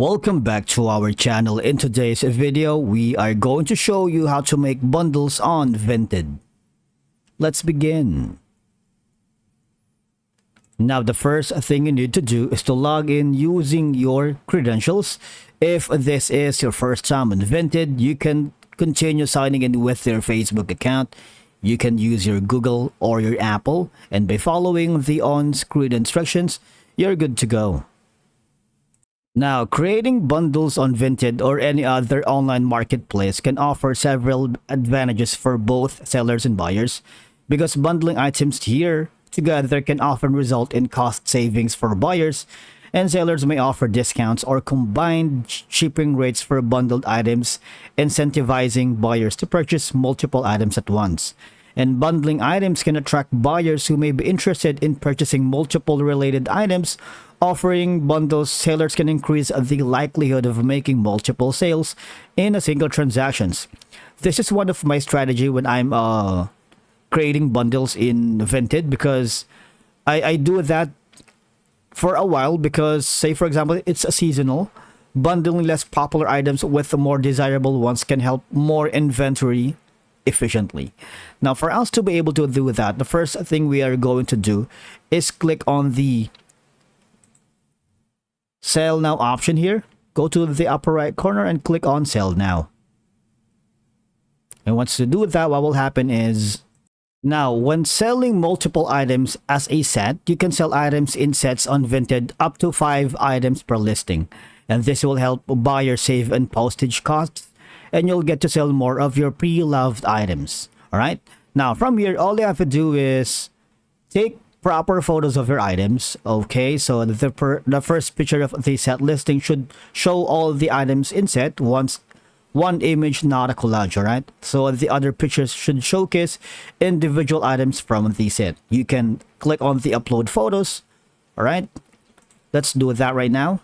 Welcome back to our channel. In today's video, we are going to show you how to make bundles on Vinted. Let's begin. Now, the first thing you need to do is to log in using your credentials. If this is your first time on Vinted, you can continue signing in with your Facebook account. You can use your Google or your Apple, and by following the on-screen instructions, you're good to go. Now, creating bundles on Vinted or any other online marketplace can offer several advantages for both sellers and buyers, because bundling items here together can often result in cost savings for buyers, and sellers may offer discounts or combined shipping rates for bundled items, incentivizing buyers to purchase multiple items at once. And bundling items can attract buyers who may be interested in purchasing multiple related items. Offering bundles, sellers can increase the likelihood of making multiple sales in a single transactions. This is one of my strategy when I'm creating bundles in Vinted, because I do that for a while, because say for example it's a seasonal. Bundling less popular items with the more desirable ones can help more inventory efficiently. Now, for us to be able to do that, the first thing we are going to do is click on the Sell Now option here. Go to the upper right corner and click on Sell Now. And once you do that, what will happen is, now when selling multiple items as a set, you can sell items in sets on Vinted up to 5 items per listing. And this will help buyers save on postage costs, and you'll get to sell more of your pre-loved items. Alright? Now, from here, all you have to do is take proper photos of your items. Okay, so the first picture of the set listing should show all the items in set, one image, not a collage. Alright, so the other pictures should showcase individual items from the set. You can click on the upload photos. Alright, let's do that right now.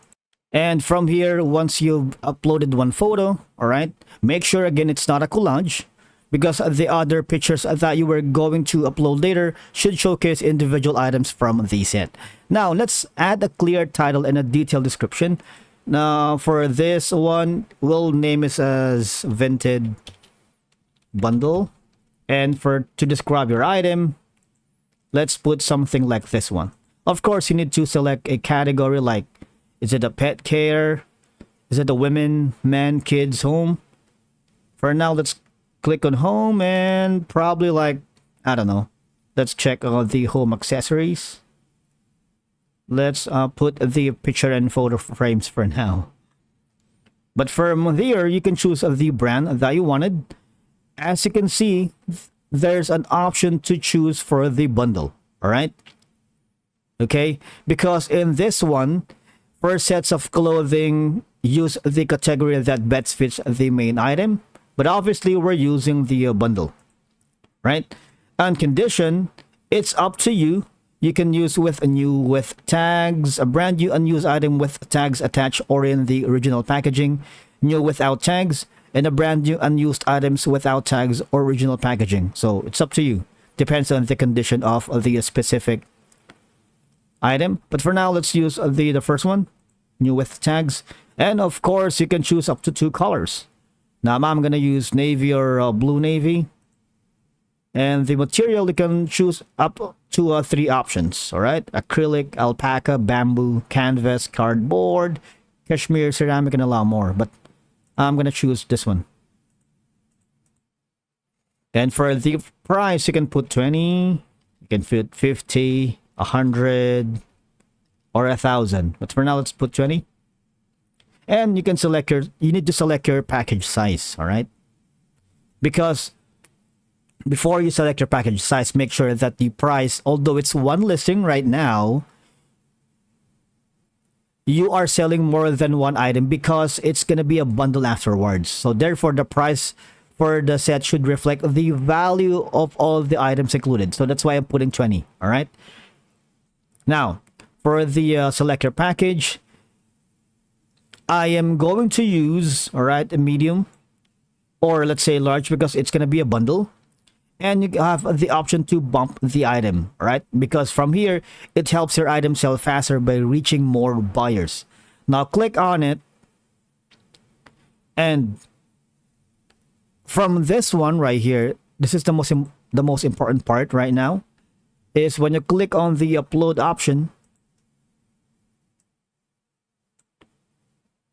And from here, once you've uploaded one photo, alright, make sure again it's not a collage, because the other pictures that you were going to upload later should showcase individual items from the set. Now, let's add a clear title and a detailed description. Now, for this one, we'll name it as Vinted Bundle. And to describe your item, let's put something like this one. Of course, you need to select a category like, is it a pet care? Is it a women, men, kids, home? For now, let's click on home, and probably like, I don't know, let's check on the home accessories. Let's put the picture and photo frames for now. But from here, you can choose the brand that you wanted. As you can see, there's an option to choose for the bundle. All right. Okay, because in this one, for sets of clothing, use the category that best fits the main item. But obviously, we're using the bundle, right? And condition, it's up to you. You can use with tags, a brand new unused item with tags attached or in the original packaging, new without tags, and a brand new unused items without tags or original packaging. So it's up to you. Depends on the condition of the specific item. But for now, let's use the first one, new with tags. And of course, you can choose up to 2 colors. Now, I'm going to use navy or blue navy. And the material, you can choose up to 3 options. All right. Acrylic, alpaca, bamboo, canvas, cardboard, cashmere, ceramic, and a lot more. But I'm going to choose this one. And for the price, you can put 20. You can put 50, 100, or 1,000. But for now, let's put 20. And you can select you need to select your package size, all right? Because before you select your package size, make sure that the price, although it's one listing right now, you are selling more than one item, because it's going to be a bundle afterwards. So therefore, the price for the set should reflect the value of all the items included. So that's why I'm putting 20, all right? Now, for the select your package, I am going to use, all right, a medium, or let's say large, because it's going to be a bundle. And you have the option to bump the item, all right? Because from here, it helps your item sell faster by reaching more buyers. Now click on it, And from this one right here, this is the most important part right now, is when you click on the upload option,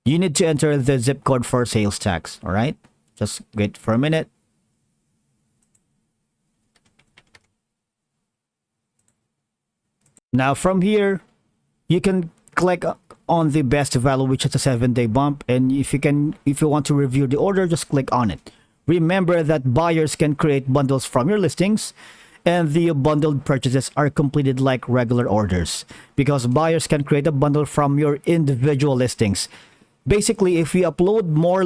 you need to enter the zip code for sales tax. All right, just wait for a minute. Now from here, you can click on the best value, which is a 7-day bump, and if you want to review the order, just click on it. Remember that buyers can create bundles from your listings, and the bundled purchases are completed like regular orders because buyers can create a bundle from your individual listings. Basically, if you upload more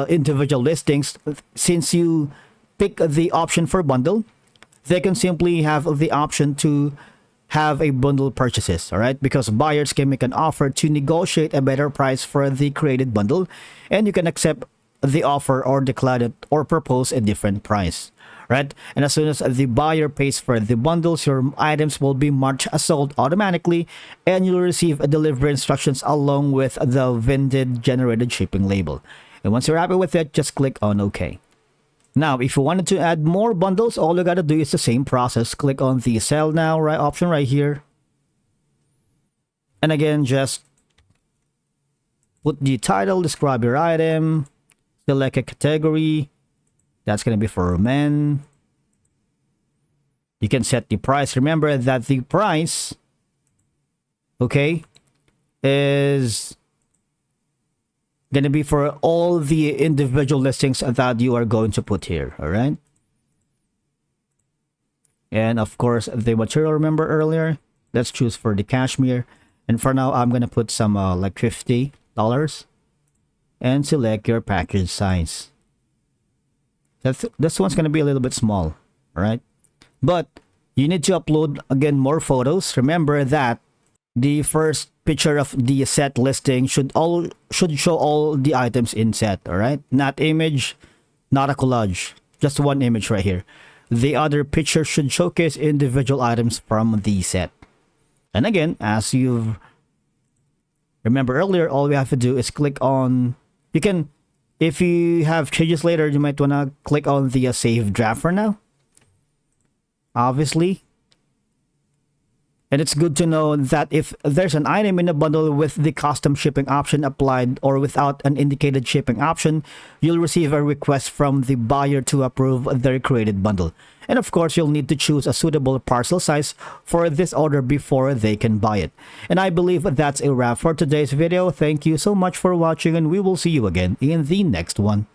individual listings, since you pick the option for bundle, they can simply have the option to have a bundle purchases. All right, because buyers can make an offer to negotiate a better price for the created bundle, and you can accept the offer or decline it or propose a different price, right? And as soon as the buyer pays for the bundles, your items will be marked as sold automatically, and you'll receive a delivery instructions along with the Vinted generated shipping label. And once you're happy with it, just click on OK. Now, if you wanted to add more bundles, all you gotta do is the same process. Click on the sell now option right here. And again, just put the title, describe your item, select a category. That's going to be for men. You can set the price. Remember that the price, okay, is going to be for all the individual listings that you are going to put here. All right. And of course, the material, remember earlier, let's choose for the cashmere. And for now, I'm going to put some like $50 and select your package size. This one's going to be a little bit small, all right? But you need to upload, again, more photos. Remember that the first picture of the set listing should show all the items in set, all right? Not image, not a collage, just one image right here. The other picture should showcase individual items from the set. And again, as you've remember earlier, all we have to do is click on, you can, if you have changes later, you might want to click on the save draft for now, obviously. And it's good to know that if there's an item in a bundle with the custom shipping option applied or without an indicated shipping option, you'll receive a request from the buyer to approve their created bundle. And of course, you'll need to choose a suitable parcel size for this order before they can buy it. And I believe that's a wrap for today's video. Thank you so much for watching, and we will see you again in the next one.